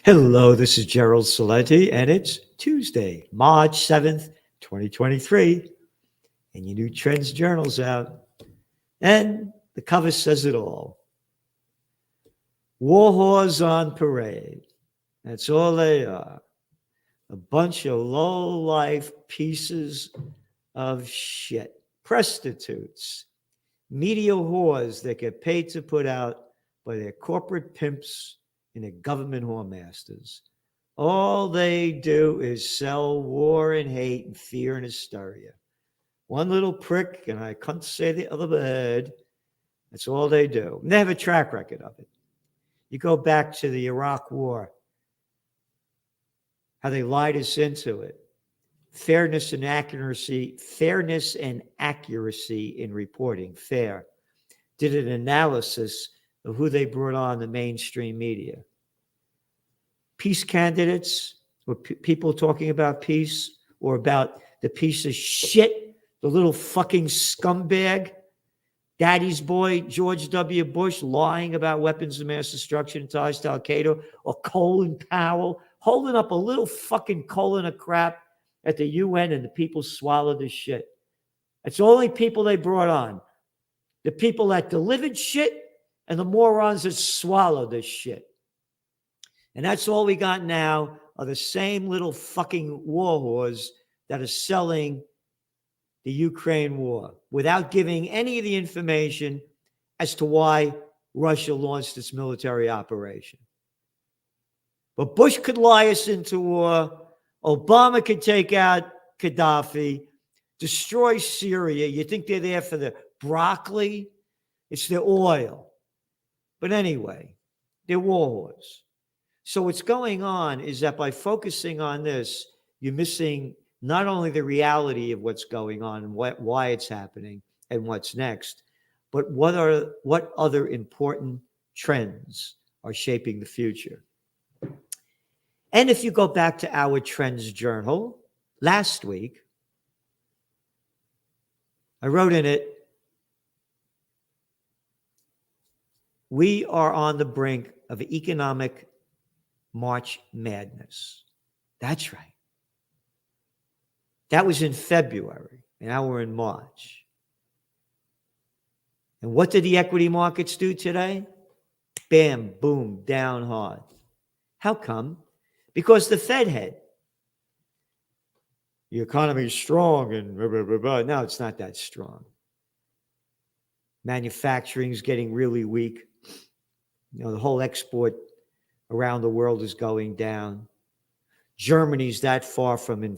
Hello, this is Gerald Salenti, and it's Tuesday, March 7th, 2023, and your new Trends Journal's out. And the cover says it all. War whores on parade. That's all they are. A bunch of low-life pieces of shit. Prostitutes. Media whores that get paid to put out by their corporate pimps and their government whoremasters. All they do is sell war and hate and fear and hysteria. One little prick, and I can't say the other word. That's all they do. And they have a track record of it. You go back to the Iraq War, how they lied us into it. Fairness and accuracy in reporting, FAIR, did an analysis of who they brought on the mainstream media. Peace candidates, or people talking about peace, or about the piece of shit, the little fucking scumbag, daddy's boy, George W. Bush, lying about weapons of mass destruction and ties to Al Qaeda, or Colin Powell, holding up a little fucking colon of crap at the UN, and the people swallowed this shit. That's the only people they brought on. The people that delivered shit and the morons that swallowed this shit. And that's all we got now are the same little fucking war whores that are selling the Ukraine war without giving any of the information as to why Russia launched its military operation. But Bush could lie us into war. Obama could take out Gaddafi, destroy Syria. You think they're there for the broccoli? It's their oil. But anyway, they're war whores. So what's going on is that by focusing on this, you're missing not only the reality of what's going on and why it's happening and what's next, but what other important trends are shaping the future. And if you go back to our Trends Journal last week, I wrote in it, we are on the brink of economic March madness. That's right. That was in February, and now we're in March. And what did the equity markets do today? Bam, boom, down hard. How come? Because the Fed had. The economy is strong and blah, blah, blah, blah. No, it's not that strong. Manufacturing is getting really weak. The whole export around the world is going down. Germany's that far from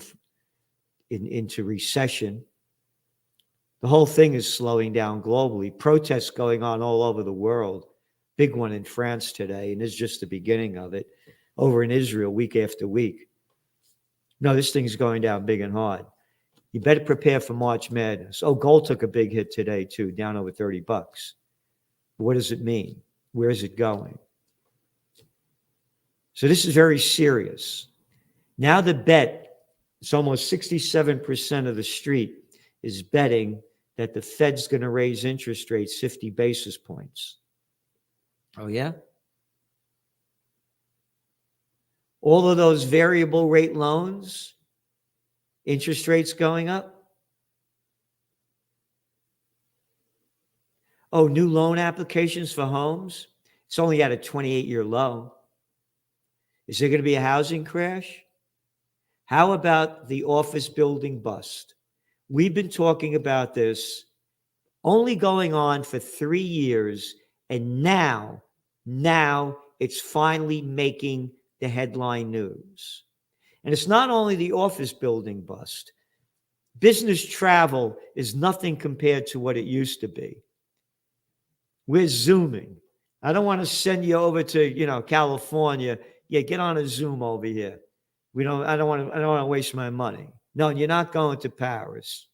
into recession. The whole thing is slowing down globally. Protests going on all over the world. Big one in France today, and this is just the beginning of it. Over in Israel, week after week. No, this thing's going down big and hard. You better prepare for March Madness. Oh, gold took a big hit today, too, down over $30. What does it mean? Where is it going? So this is very serious. Now the bet, it's almost 67% of the street is betting that the Fed's going to raise interest rates 50 basis points. Oh, yeah? All of those variable rate loans, interest rates going up. Oh, new loan applications for homes. It's only at a 28-year low. Is there going to be a housing crash? How about the office building bust? We've been talking about this only going on for 3 years, and now it's finally making the headline news. And it's not only the office building bust. Business travel is nothing compared to what it used to be. We're Zooming. I don't want to send you over to, California. Yeah, get on a Zoom over here. I don't want to waste my money. No, you're not going to Paris.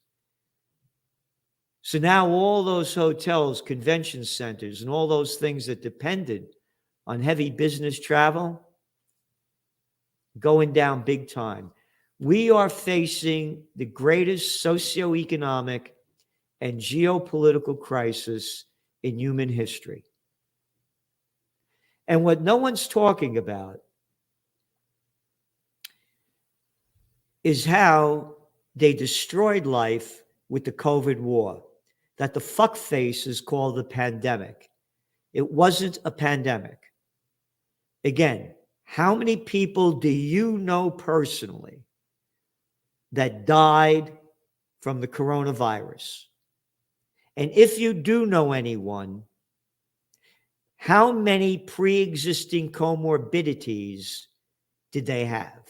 So now all those hotels, convention centers, and all those things that depended on heavy business travel, going down big time. We are facing the greatest socioeconomic and geopolitical crisis in human history. And what no one's talking about is how they destroyed life with the COVID war, that the fuckfaces call the pandemic. It wasn't a pandemic. Again, how many people do you know personally that died from the coronavirus? And if you do know anyone, how many pre-existing comorbidities did they have?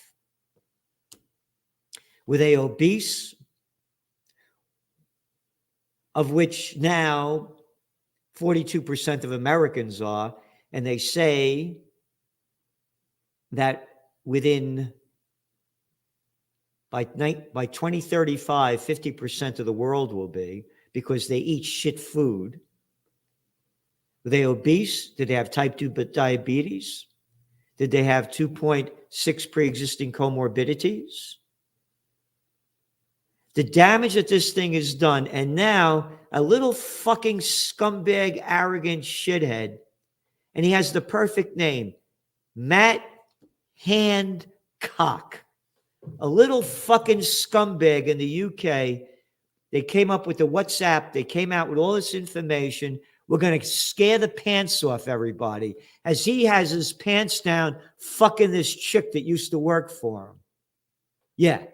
Were they obese? Of which now 42% of Americans are, and they say that by 2035, 50% of the world will be, because they eat shit food. Were they obese? Did they have type 2 diabetes? Did they have 2.6 pre-existing comorbidities? The damage that this thing has done, and now a little fucking scumbag, arrogant shithead, and he has the perfect name, Matt Hancock, a little fucking scumbag in the UK. They came up with the WhatsApp. They came out with all this information. We're going to scare the pants off everybody, as he has his pants down fucking this chick that used to work for him. Yeah.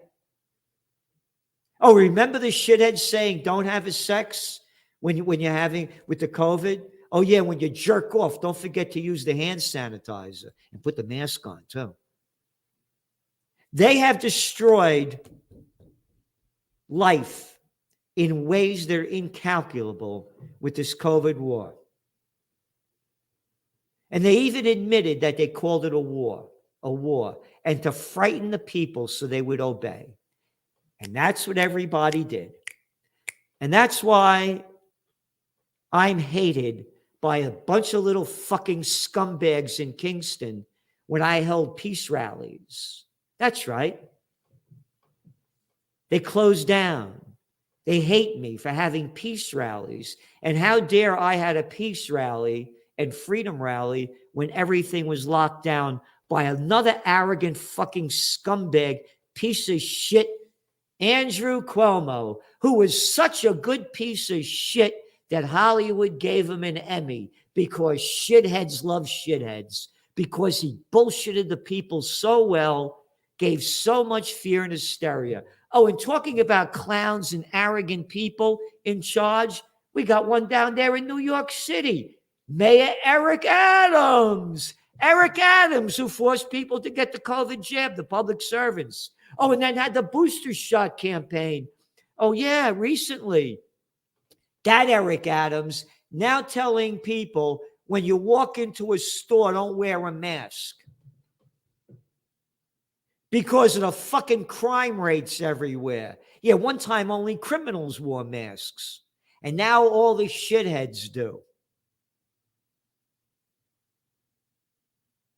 Oh, remember the shithead saying don't have a sex when you're having with the COVID? Oh, yeah, when you jerk off, don't forget to use the hand sanitizer and put the mask on, too. They have destroyed life in ways that are incalculable with this COVID war. And they even admitted that they called it a war, and to frighten the people so they would obey. And that's what everybody did. And that's why I'm hated by a bunch of little fucking scumbags in Kingston when I held peace rallies. That's right. They closed down. They hate me for having peace rallies. And how dare I had a peace rally and freedom rally when everything was locked down by another arrogant fucking scumbag piece of shit, Andrew Cuomo, who was such a good piece of shit that Hollywood gave him an Emmy, because shitheads love shitheads, because he bullshitted the people so well, gave so much fear and hysteria. Oh, and talking about clowns and arrogant people in charge, we got one down there in New York City, Mayor Eric Adams. Eric Adams, who forced people to get the COVID jab, the public servants. Oh, and then had the booster shot campaign. Oh, yeah, recently. That Eric Adams now telling people when you walk into a store, don't wear a mask because of the fucking crime rates everywhere. Yeah, one time only criminals wore masks, and now all the shitheads do.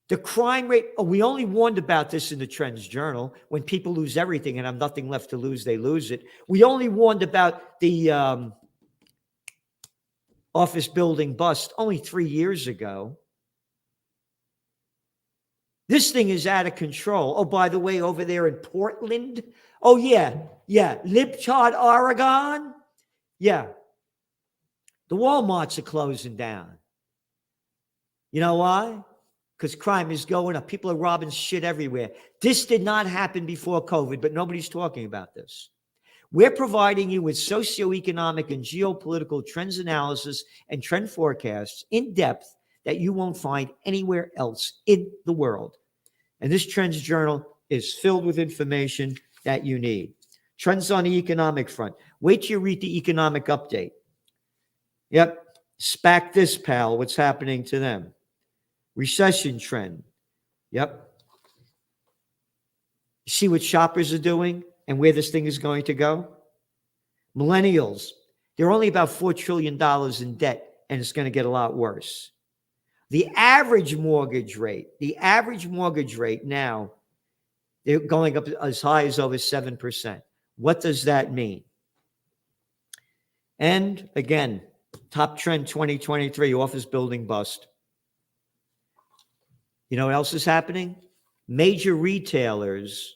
The crime rate, we only warned about this in the Trends Journal. When people lose everything and have nothing left to lose, they lose it. We only warned about the office building bust only 3 years ago. This thing is out of control. Oh, by the way, over there in Portland. Oh, yeah. Lipchard, Oregon. Yeah. The Walmarts are closing down. You know why? Because crime is going up. People are robbing shit everywhere. This did not happen before COVID, but nobody's talking about this. We're providing you with socioeconomic and geopolitical trends analysis and trend forecasts in depth that you won't find anywhere else in the world. And this Trends Journal is filled with information that you need. Trends on the economic front. Wait till you read the economic update. Yep. SPAC this, pal. What's happening to them? Recession trend. Yep. You see what shoppers are doing and where this thing is going to go? Millennials, they're only about $4 trillion in debt, and it's going to get a lot worse. The average mortgage rate now, they're going up as high as over 7%. What does that mean? And again, top trend 2023, office building bust. You know what else is happening? Major retailers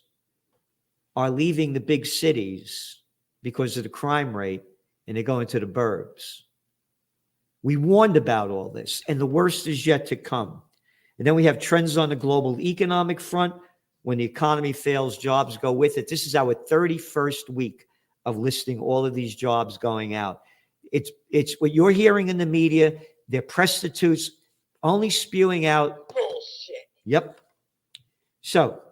are leaving the big cities because of the crime rate, and they're going to the burbs. We warned about all this, and the worst is yet to come. And then we have trends on the global economic front. When the economy fails, jobs go with it. This is our 31st week of listing all of these jobs going out. It's what you're hearing in the media. They're prostitutes only spewing out bullshit. Yep. So,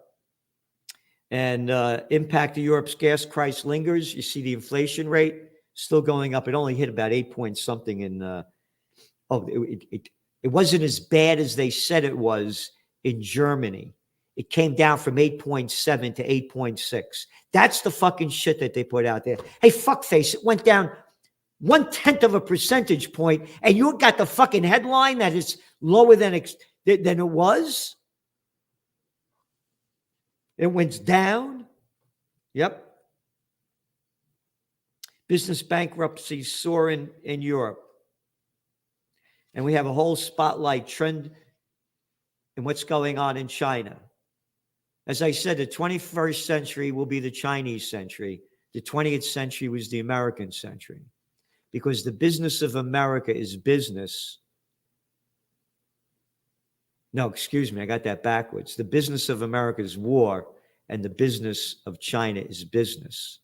and impact of Europe's gas price lingers. You see the inflation rate still going up. It only hit about 8 point something in, it wasn't as bad as they said it was in Germany. It came down from 8.7 to 8.6. That's the fucking shit that they put out there. Hey, fuckface, it went down 1/10 of a percentage point, and you got the fucking headline that it's lower than it was? It went down? Yep. Business bankruptcies soar in Europe. And we have a whole spotlight trend in what's going on in China. As I said, the 21st century will be the Chinese century. The 20th century was the American century. Because the business of America is business. No, excuse me, I got that backwards. The business of America is war, and the business of China is business.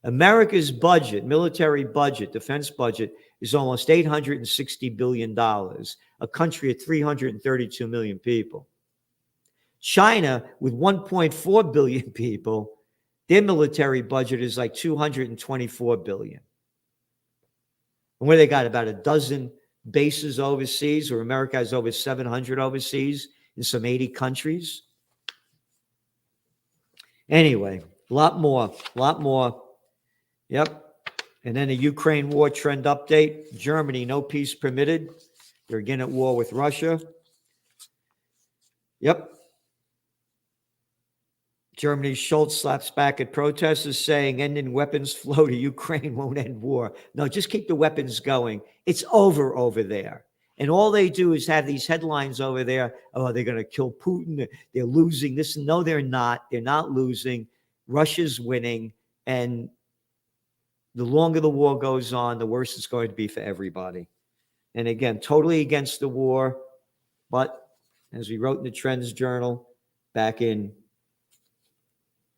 America's budget, military budget, defense budget, is almost $860 billion, a country of 332 million people. China, with 1.4 billion people, their military budget is like 224 billion. And where they got about a dozen bases overseas, or America has over 700 overseas in some 80 countries. Anyway, a lot more. Yep. And then a Ukraine war trend update. Germany, no peace permitted. They're again at war with Russia. Yep. Germany's Scholz slaps back at protesters saying ending weapons flow to Ukraine won't end war. No, just keep the weapons going. It's over there. And all they do is have these headlines over there. Oh, they're going to kill Putin. They're losing this. No, they're not. They're not losing. Russia's winning. And the longer the war goes on, the worse it's going to be for everybody. And again, totally against the war. But as we wrote in the Trends Journal back in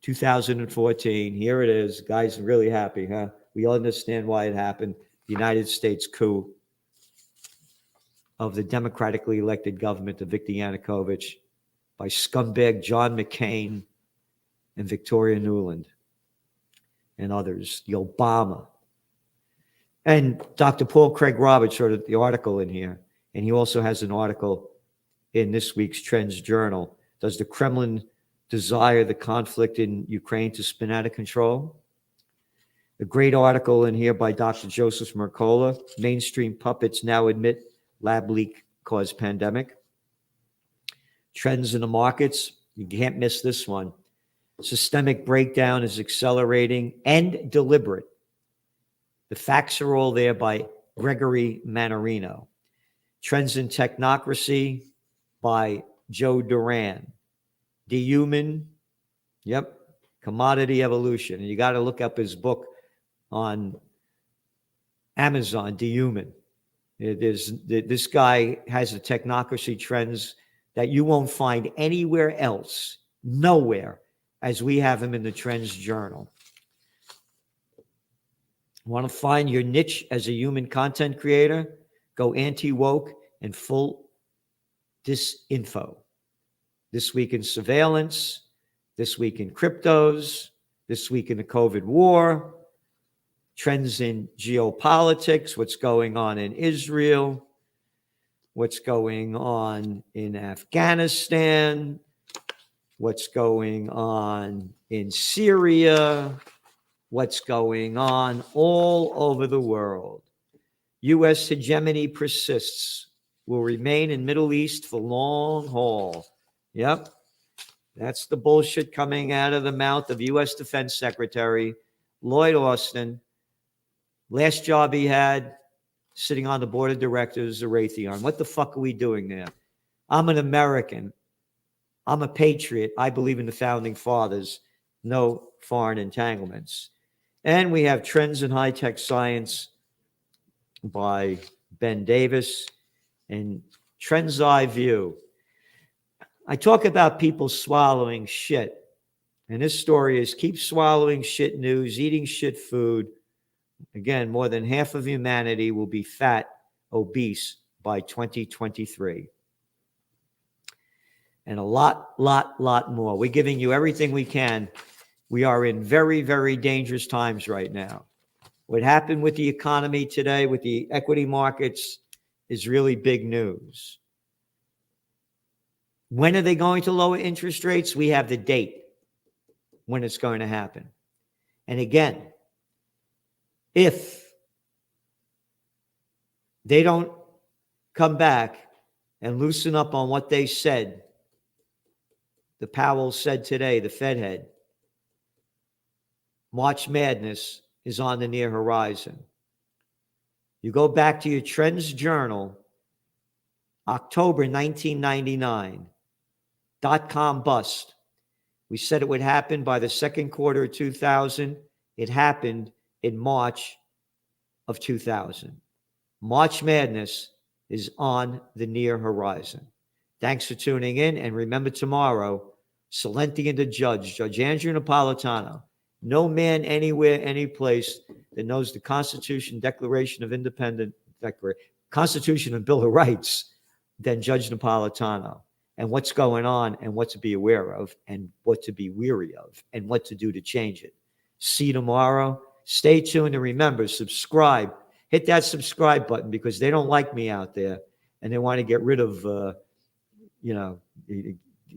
2014, here it is. Guys are really happy, huh? We all understand why it happened. The United States coup of the democratically elected government of Viktor Yanukovych by scumbag John McCain and Victoria Nuland and others, the Obama. And Dr. Paul Craig Roberts wrote the article in here, and he also has an article in this week's Trends Journal. Does the Kremlin desire the conflict in Ukraine to spin out of control? A great article in here by Dr. Joseph Mercola. Mainstream puppets now admit lab leak caused pandemic. Trends in the markets. You can't miss this one. Systemic breakdown is accelerating and deliberate. The facts are all there by Gregory Mannarino. Trends in Technocracy by Joe Duran. Dehuman, yep, Commodity Evolution. And you got to look up his book on Amazon, Dehuman. This guy has the technocracy trends that you won't find anywhere else, nowhere, as we have him in the Trends Journal. Want to find your niche as a human content creator? Go anti-woke and full disinfo. This week in surveillance, this week in cryptos, this week in the COVID war, trends in geopolitics, what's going on in Israel, what's going on in Afghanistan, what's going on in Syria, what's going on all over the world. U.S. hegemony persists, will remain in Middle East for long haul. Yep, that's the bullshit coming out of the mouth of U.S. Defense Secretary Lloyd Austin. Last job he had, sitting on the board of directors of Raytheon. What the fuck are we doing there? I'm an American. I'm a patriot. I believe in the founding fathers. no foreign entanglements. And we have Trends in High-Tech Science by Ben Davis and Trends Eye View. I talk about people swallowing shit. And this story is keep swallowing shit news, eating shit food. Again, more than half of humanity will be fat, obese by 2023. And a lot more. We're giving you everything we can. We are in very, very dangerous times right now. What happened with the economy today, with the equity markets, is really big news. When are they going to lower interest rates? We have the date when it's going to happen. And again, if they don't come back and loosen up on what they said, the Powell said today, the Fed head, March Madness is on the near horizon. You go back to your Trends Journal, October 1999, dot-com bust. We said it would happen by the second quarter of 2000. It happened in March of 2000. March Madness is on the near horizon. Thanks for tuning in. And remember tomorrow, Celente and the Judge Andrew Napolitano. No man anywhere, any place that knows the Constitution, Declaration of Independence, Constitution and Bill of Rights than Judge Napolitano, and what's going on and what to be aware of and what to be weary of and what to do to change it. See you tomorrow. Stay tuned and remember, subscribe. Hit that subscribe button because they don't like me out there and they want to get rid of,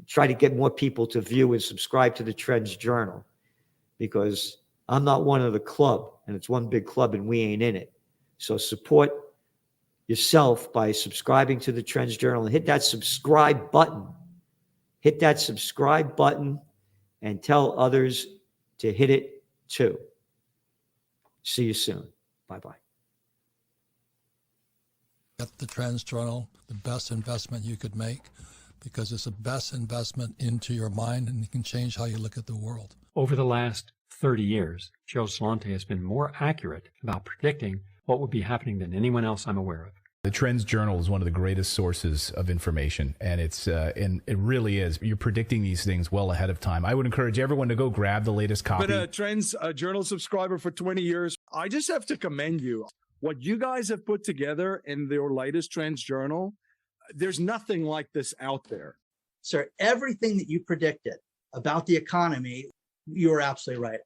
try to get more people to view and subscribe to the Trends Journal because I'm not one of the club and it's one big club and we ain't in it. So support yourself by subscribing to the Trends Journal and hit that subscribe button. Hit that subscribe button and tell others to hit it too. See you soon. Bye-bye. Get the Trends Journal, the best investment you could make because it's the best investment into your mind and it can change how you look at the world. Over the last 30 years, Gerald Celente has been more accurate about predicting what would be happening than anyone else I'm aware of. The Trends Journal is one of the greatest sources of information, and and it really is. You're predicting these things well ahead of time. I would encourage everyone to go grab the latest copy. But Trends Journal subscriber for 20 years. I just have to commend you. What you guys have put together in your latest Trends Journal, there's nothing like this out there. Sir, everything that you predicted about the economy, you were absolutely right.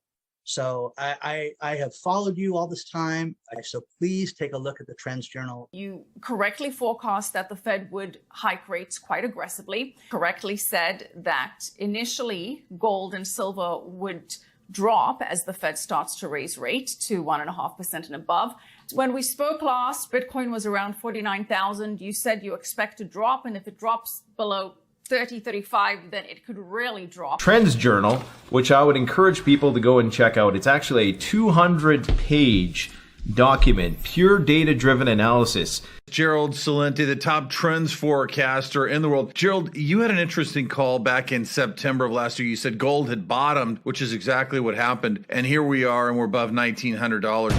So I have followed you all this time. So please take a look at the Trends Journal. You correctly forecast that the Fed would hike rates quite aggressively, correctly said that initially gold and silver would drop as the Fed starts to raise rate to 1.5% and above. When we spoke last, Bitcoin was around 49,000. You said you expect to drop, and if it drops below 30, 35, then it could really drop. Trends Journal, which I would encourage people to go and check out. It's actually a 200-page document, pure data-driven analysis. Gerald Celente, the top trends forecaster in the world. Gerald, you had an interesting call back in September of last year. You said gold had bottomed, which is exactly what happened. And here we are, and we're above $1,900.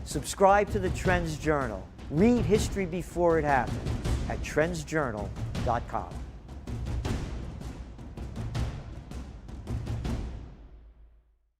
Subscribe to the Trends Journal. Read history before it happened at trendsjournal.com.